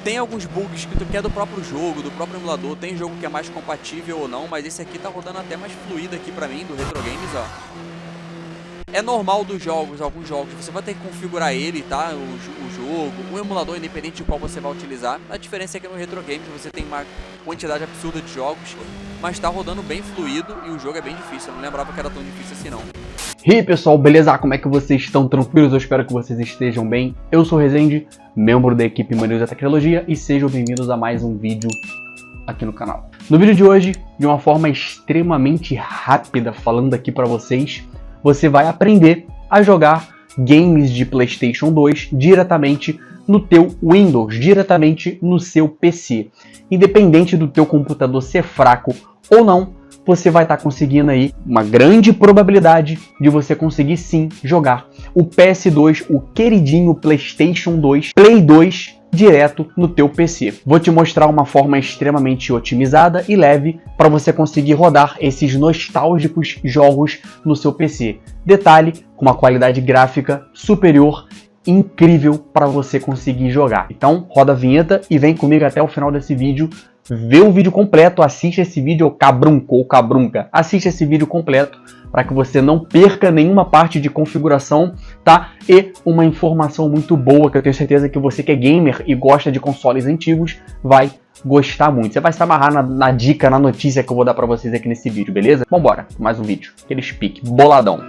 Tem alguns bugs que é do próprio jogo, do próprio emulador, tem jogo que é mais compatível ou não, mas esse aqui tá rodando até mais fluido aqui pra mim, do Retro Games, ó. É normal dos jogos, alguns jogos, você vai ter que configurar ele, tá? O jogo, o emulador, independente de qual você vai utilizar. A diferença é que no Retro Games você tem uma quantidade absurda de jogos, mas tá rodando bem fluido e o jogo é bem difícil. Eu não lembrava que era tão difícil assim, não. E aí pessoal, beleza? Como é que vocês estão? Tranquilos? Eu espero que vocês estejam bem. Eu sou o Rezende, membro da equipe Maníacos da Tecnologia, e sejam bem-vindos a mais um vídeo aqui no canal. No vídeo de hoje, de uma forma extremamente rápida, falando aqui pra vocês, você vai aprender a jogar games de PlayStation 2 diretamente no teu Windows, diretamente no seu PC. Independente do teu computador ser fraco ou não, você vai estar conseguindo aí uma grande probabilidade de você conseguir sim jogar o PS2, o queridinho PlayStation 2, Play 2, direto no teu PC. Vou te mostrar uma forma extremamente otimizada e leve para você conseguir rodar esses nostálgicos jogos no seu PC. Detalhe, com uma qualidade gráfica superior, incrível para você conseguir jogar. Então, roda a vinheta e vem comigo até o final desse vídeo. Vê o vídeo completo, assiste esse vídeo, cabrunco ou cabrunca. Assiste esse vídeo completo para que você não perca nenhuma parte de configuração, tá? E uma informação muito boa que eu tenho certeza que você que é gamer e gosta de consoles antigos vai gostar muito. Você vai se amarrar na dica, na notícia que eu vou dar para vocês aqui nesse vídeo, beleza? Vambora, mais um vídeo. Aquele pique boladão.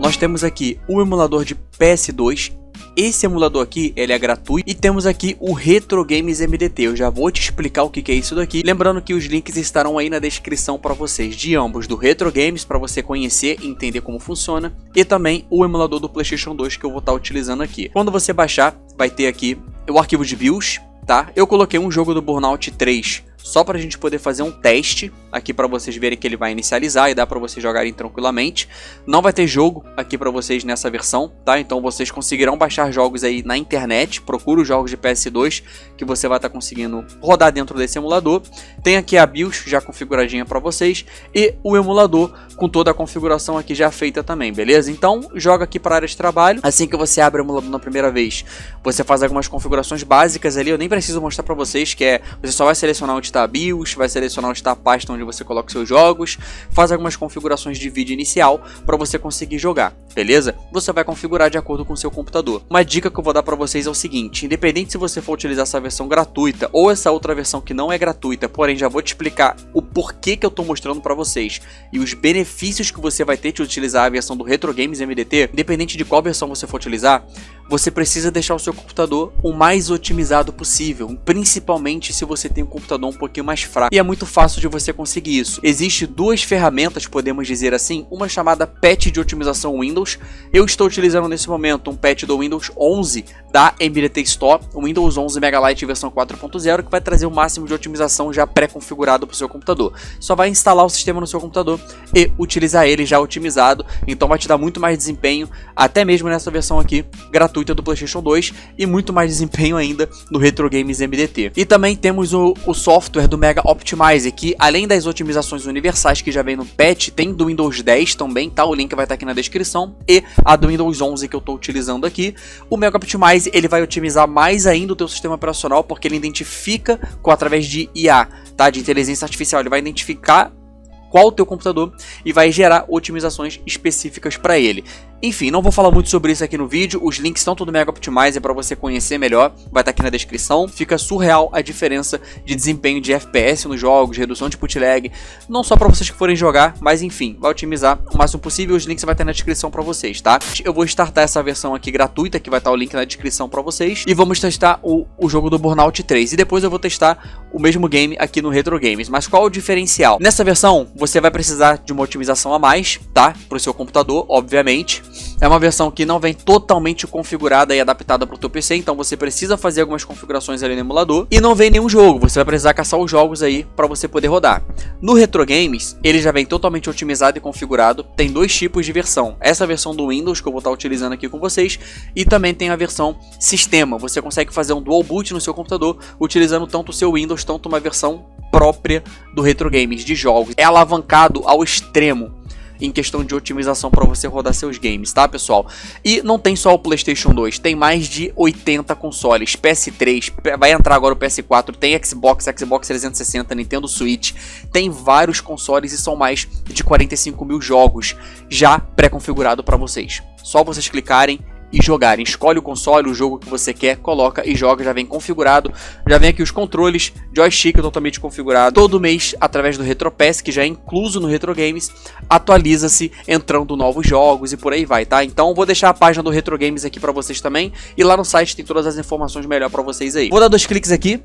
Nós temos aqui o emulador de PS2. Esse emulador aqui, ele é gratuito. E temos aqui o Retro Games MDT. Eu já vou te explicar o que é isso daqui. Lembrando que os links estarão aí na descrição para vocês. De ambos, do Retro Games, para você conhecer e entender como funciona. E também o emulador do PlayStation 2 que eu vou estar utilizando aqui. Quando você baixar, vai ter aqui o arquivo de BIOS, tá? Eu coloquei um jogo do Burnout 3 só para a gente poder fazer um teste aqui para vocês verem que ele vai inicializar e dá para vocês jogarem tranquilamente. Não vai ter jogo aqui para vocês nessa versão, tá? Então vocês conseguirão baixar jogos aí na internet. Procura os jogos de PS2 que você vai estar conseguindo rodar dentro desse emulador. Tem aqui a BIOS já configuradinha para vocês e o emulador com toda a configuração aqui já feita também, beleza? Então joga aqui para a área de trabalho. Assim que você abre o emulador na primeira vez, você faz algumas configurações básicas ali. Eu nem preciso mostrar para vocês, que é você só vai selecionar onde está a BIOS, vai selecionar onde está a pasta onde você coloca os seus jogos, faz algumas configurações de vídeo inicial para você conseguir jogar, beleza? Você vai configurar de acordo com o seu computador. Uma dica que eu vou dar para vocês é o seguinte: independente se você for utilizar essa versão gratuita ou essa outra versão que não é gratuita, porém já vou te explicar o porquê que eu estou mostrando para vocês e os benefícios que você vai ter de utilizar a versão do Retro Games MDT. Independente de qual versão você for utilizar, você precisa deixar o seu computador o mais otimizado possível, principalmente se você tem um computador um pouquinho mais fraco. E é muito fácil de você conseguir isso. Existem duas ferramentas, podemos dizer assim, uma chamada patch de otimização Windows. Eu estou utilizando nesse momento um patch do Windows 11 da MDT Store, o Windows 11 Megalite versão 4.0, que vai trazer o máximo de otimização já pré-configurado para o seu computador. Só vai instalar o sistema no seu computador e utilizar ele já otimizado, então vai te dar muito mais desempenho, até mesmo nessa versão aqui gratuita do PlayStation 2, e muito mais desempenho ainda no Retro Games MDT. E também temos o software do Mega Optimizer, que além das otimizações universais que já vem no patch, tem do Windows 10 também, tá? O link vai estar aqui na descrição, e a do Windows 11 que eu estou utilizando aqui. O Mega Optimizer, ele vai otimizar mais ainda o teu sistema operacional, porque ele identifica através de IA, tá? De inteligência artificial, ele vai identificar qual o teu computador e vai gerar otimizações específicas para ele. Enfim, não vou falar muito sobre isso aqui no vídeo, os links estão tudo no Mega Optimizer para você conhecer melhor, vai estar aqui na descrição. Fica surreal a diferença de desempenho de FPS nos jogos, redução de bootleg, não só para vocês que forem jogar, mas enfim, vai otimizar o máximo possível. Os links vai estar na descrição para vocês, tá? Eu vou startar essa versão aqui gratuita, que vai estar o link na descrição para vocês, e vamos testar o jogo do Burnout 3, e depois eu vou testar o mesmo game aqui no Retro Games. Mas qual o diferencial? Nessa versão, você vai precisar de uma otimização a mais, tá? Para o seu computador, obviamente. É uma versão que não vem totalmente configurada e adaptada para o teu PC, então você precisa fazer algumas configurações ali no emulador. E não vem nenhum jogo, você vai precisar caçar os jogos aí para você poder rodar. No Retro Games, ele já vem totalmente otimizado e configurado. Tem dois tipos de versão. Essa versão do Windows que eu vou estar utilizando aqui com vocês, e também tem a versão sistema. Você consegue fazer um dual boot no seu computador, utilizando tanto o seu Windows, tanto uma versão própria do Retro Games de jogos. É alavancado ao extremo. em questão de otimização para você rodar seus games, tá, pessoal? E não tem só o PlayStation 2, tem mais de 80 consoles, PS3, vai entrar agora o PS4, tem Xbox 360, Nintendo Switch, tem vários consoles e são mais de 45 mil jogos já pré-configurado para vocês. Só vocês clicarem e jogarem. Escolhe o console, o jogo que você quer, coloca e joga, já vem configurado. Já vem aqui os controles, joystick totalmente configurado. Todo mês, através do RetroPass, que já é incluso no Retro Games, atualiza-se entrando novos jogos e por aí vai, tá? Então vou deixar a página do Retro Games aqui pra vocês também. E lá no site tem todas as informações melhor pra vocês aí. Vou dar 2 cliques aqui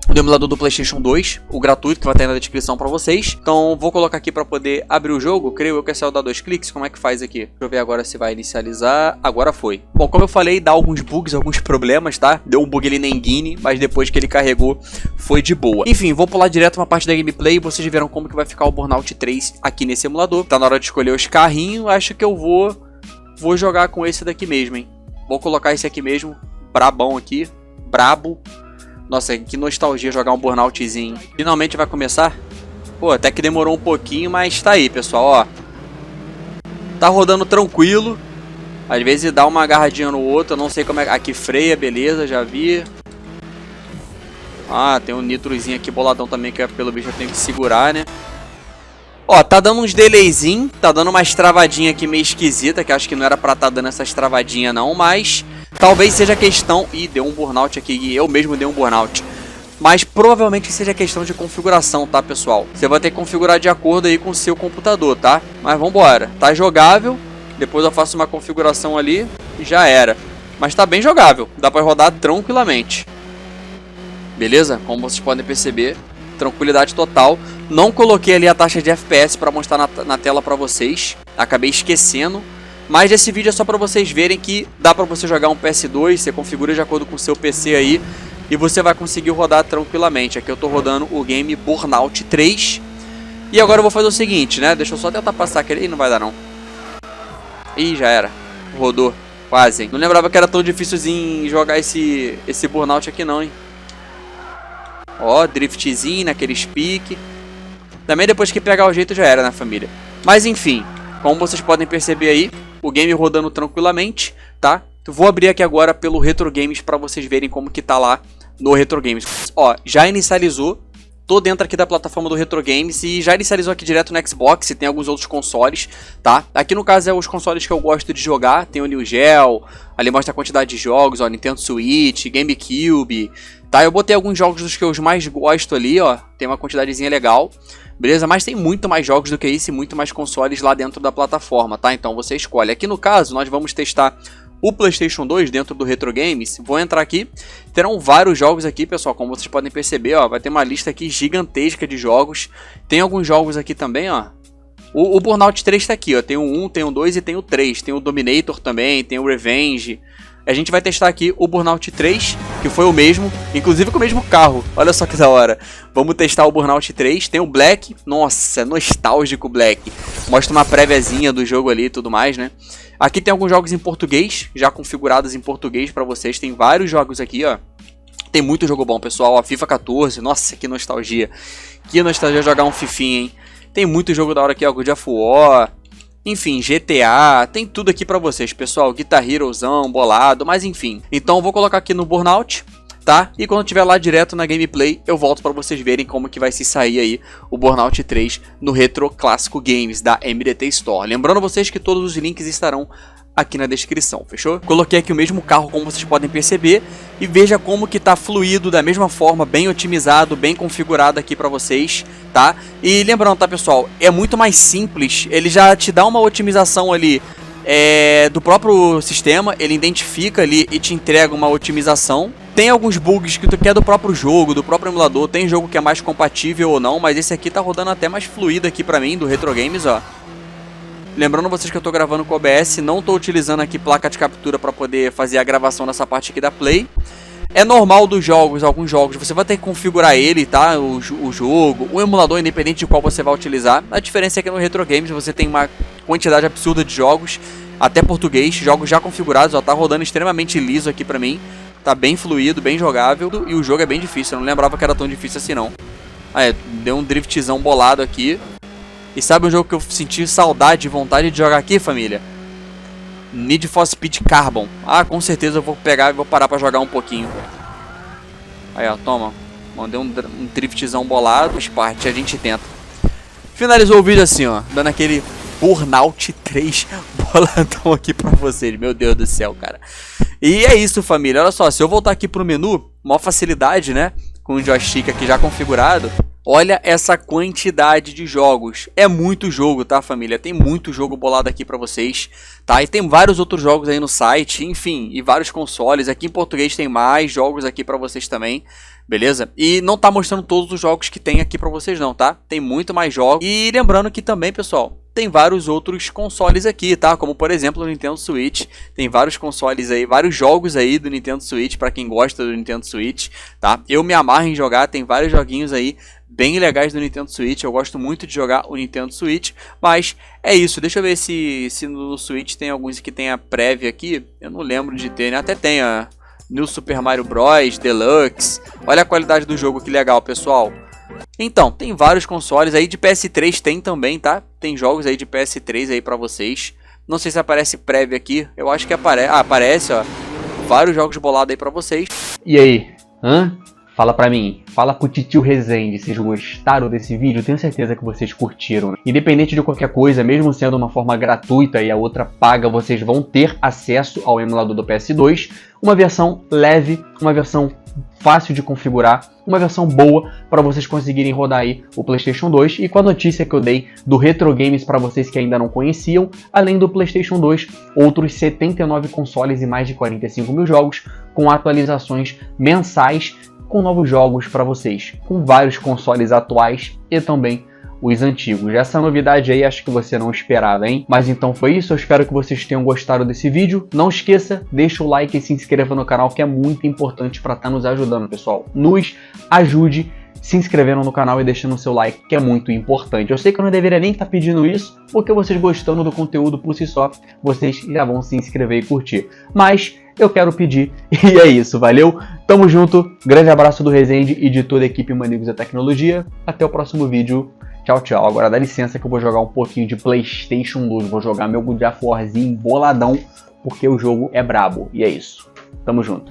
do emulador do PlayStation 2, o gratuito, que vai estar aí na descrição pra vocês. Então vou colocar aqui pra poder abrir o jogo. Creio eu que é só dar 2 cliques. Como é que faz aqui? Deixa eu ver agora se vai inicializar. Agora foi. Bom, como eu falei, dá alguns bugs, alguns problemas, tá? Deu um bug ali na engine, mas depois que ele carregou, foi de boa. Enfim, vou pular direto uma parte da gameplay e vocês verão como que vai ficar o Burnout 3 aqui nesse emulador. Tá na hora de escolher os carrinhos. Acho que eu vou jogar com esse daqui mesmo, hein? Vou colocar esse aqui mesmo. Brabão aqui. Brabo. Nossa, que nostalgia jogar um Burnoutzinho. Finalmente vai começar? Pô, até que demorou um pouquinho, mas tá aí, pessoal, ó. Tá rodando tranquilo. Às vezes dá uma agarradinha no outro, eu não sei como é... Aqui freia, beleza, já vi. Ah, tem um nitrozinho aqui boladão também, que pelo bicho eu tenho que segurar, né? Ó, tá dando uns delayzinho, tá dando umas travadinhas aqui meio esquisita, que acho que não era pra tá dando essas travadinhas não, mas... Talvez seja questão... Ih, deu um burnout aqui, eu mesmo dei um burnout. Mas provavelmente seja questão de configuração, tá, pessoal? Você vai ter que configurar de acordo aí com o seu computador, tá? Mas vambora, tá jogável. Depois eu faço uma configuração ali e já era. Mas tá bem jogável, dá pra rodar tranquilamente. Beleza? Como vocês podem perceber, tranquilidade total. Não coloquei ali a taxa de FPS pra mostrar na tela pra vocês. Acabei esquecendo. Mas esse vídeo é só para vocês verem que dá para você jogar um PS2, você configura de acordo com o seu PC aí e você vai conseguir rodar tranquilamente. Aqui eu tô rodando o game Burnout 3. E agora eu vou fazer o seguinte, né? Deixa eu só tentar passar aquele... Ih, não vai dar não. Ih, já era. Rodou. Quase, hein? Não lembrava que era tão difícilzinho jogar esse Burnout aqui não, hein? Ó, driftzinho naqueles pique. Também depois que pegar o jeito já era, né, família? Mas enfim, como vocês podem perceber aí, o game rodando tranquilamente, tá? Vou abrir aqui agora pelo Retro Games para vocês verem como que tá lá no Retro Games. Ó, já inicializou. Tô dentro aqui da plataforma do Retro Games e já inicializou aqui direto no Xbox e tem alguns outros consoles, tá? Aqui no caso é os consoles que eu gosto de jogar. Tem o Neo Geo, ali mostra a quantidade de jogos, ó, Nintendo Switch, GameCube, tá? Eu botei alguns jogos dos que eu mais gosto ali, ó. Tem uma quantidadezinha legal. Beleza? Mas tem muito mais jogos do que isso e muito mais consoles lá dentro da plataforma, tá? Então você escolhe. Aqui no caso, nós vamos testar o PlayStation 2 dentro do Retro Games. Vou entrar aqui. Terão vários jogos aqui, pessoal. Como vocês podem perceber, ó. Vai ter uma lista aqui gigantesca de jogos. Tem alguns jogos aqui também, ó. O Burnout 3 tá aqui, ó. Tem o 1, tem o 2 e tem o 3. Tem o Dominator também, tem o Revenge. A gente vai testar aqui o Burnout 3, que foi o mesmo, inclusive com o mesmo carro. Olha só que da hora. Vamos testar o Burnout 3. Tem o Black. Nossa, nostálgico Black. Mostra uma préviazinha do jogo ali e tudo mais, né? Aqui tem alguns jogos em português, já configurados em português pra vocês. Tem vários jogos aqui, ó. Tem muito jogo bom, pessoal. Ó, FIFA 14. Nossa, que nostalgia. Que nostalgia jogar um fifinha, hein? Tem muito jogo da hora aqui, ó. God of War. Enfim, GTA, tem tudo aqui pra vocês, pessoal. Guitar Herozão, bolado, mas enfim. Então eu vou colocar aqui no Burnout, tá? E quando tiver lá direto na gameplay, eu volto pra vocês verem como que vai se sair aí o Burnout 3 no Retro Clássico Games da MDT Store. Lembrando vocês que todos os links estarão aqui na descrição, fechou? Coloquei aqui o mesmo carro, como vocês podem perceber, e veja como que tá fluido da mesma forma, bem otimizado, bem configurado aqui pra vocês, tá? E lembrando, tá, pessoal, é muito mais simples, ele já te dá uma otimização ali do próprio sistema, ele identifica ali e te entrega uma otimização. Tem alguns bugs que é do próprio jogo, do próprio emulador, tem jogo que é mais compatível ou não, mas esse aqui tá rodando até mais fluido aqui pra mim, do Retro Games, ó. Lembrando vocês que eu tô gravando com o OBS, não tô utilizando aqui placa de captura para poder fazer a gravação nessa parte aqui da Play. É normal dos jogos, alguns jogos, você vai ter que configurar ele, tá? O jogo, o emulador, independente de qual você vai utilizar. A diferença é que no Retro Games você tem uma quantidade absurda de jogos, até português, jogos já configurados, ó, tá rodando extremamente liso aqui pra mim. Tá bem fluido, bem jogável, e o jogo é bem difícil, eu não lembrava que era tão difícil assim não. Ah, deu um driftzão bolado aqui. E sabe um jogo que eu senti saudade e vontade de jogar aqui, família? Need for Speed Carbon. Ah, com certeza eu vou pegar e vou parar pra jogar um pouquinho. Aí, ó, toma. Mandei um driftzão bolado. Parte, a gente tenta. Finalizou o vídeo assim, ó. Dando aquele Burnout 3 boladão aqui pra vocês. Meu Deus do céu, cara. E é isso, família. Olha só, se eu voltar aqui pro menu, maior facilidade, né? Com o joystick aqui já configurado. Olha essa quantidade de jogos. É muito jogo, tá, família? Tem muito jogo bolado aqui pra vocês, tá? E tem vários outros jogos aí no site, enfim, e vários consoles. Aqui em português tem mais jogos aqui pra vocês também, beleza? E não tá mostrando todos os jogos que tem aqui pra vocês não, tá? Tem muito mais jogos. E lembrando que também, pessoal, tem vários outros consoles aqui, tá? Como, por exemplo, o Nintendo Switch. Tem vários consoles aí, vários jogos aí do Nintendo Switch, pra quem gosta do Nintendo Switch, tá? Eu me amarro em jogar, tem vários joguinhos aí bem legais do Nintendo Switch. Eu gosto muito de jogar o Nintendo Switch, mas é isso. Deixa eu ver se no Switch tem alguns que tem a prévia aqui. Eu não lembro de ter, né? Até tem a New Super Mario Bros. Deluxe. Olha a qualidade do jogo, que legal, pessoal. Então, tem vários consoles aí de PS3 tem também, tá? Tem jogos aí de PS3 aí pra vocês. Não sei se aparece prévia aqui. Eu acho que aparece. Ah, aparece, ó. Vários jogos bolados aí pra vocês. E aí? Hã? Fala pra mim, fala com o Titio Rezende, vocês gostaram desse vídeo? Tenho certeza que vocês curtiram. Independente de qualquer coisa, mesmo sendo uma forma gratuita e a outra paga, vocês vão ter acesso ao emulador do PS2. Uma versão leve, uma versão fácil de configurar, uma versão boa para vocês conseguirem rodar aí o PlayStation 2. E com a notícia que eu dei do Retro Games para vocês que ainda não conheciam, além do PlayStation 2, outros 79 consoles e mais de 45 mil jogos com atualizações mensais, com novos jogos para vocês, com vários consoles atuais e também os antigos. Essa novidade aí acho que você não esperava, hein? Mas então foi isso, eu espero que vocês tenham gostado desse vídeo. Não esqueça, deixa o like e se inscreva no canal, que é muito importante para estar nos ajudando, pessoal. Nos ajude se inscrevendo no canal e deixando o seu like, que é muito importante. Eu sei que eu não deveria nem estar pedindo isso, porque vocês gostando do conteúdo por si só, vocês já vão se inscrever e curtir. Mas eu quero pedir, e é isso, valeu? Tamo junto, grande abraço do Rezende e de toda a equipe Manigos da Tecnologia. Até o próximo vídeo. Tchau, tchau. Agora dá licença que eu vou jogar um pouquinho de PlayStation 2. Vou jogar meu God of Warzinho boladão, porque o jogo é brabo. E é isso. Tamo junto.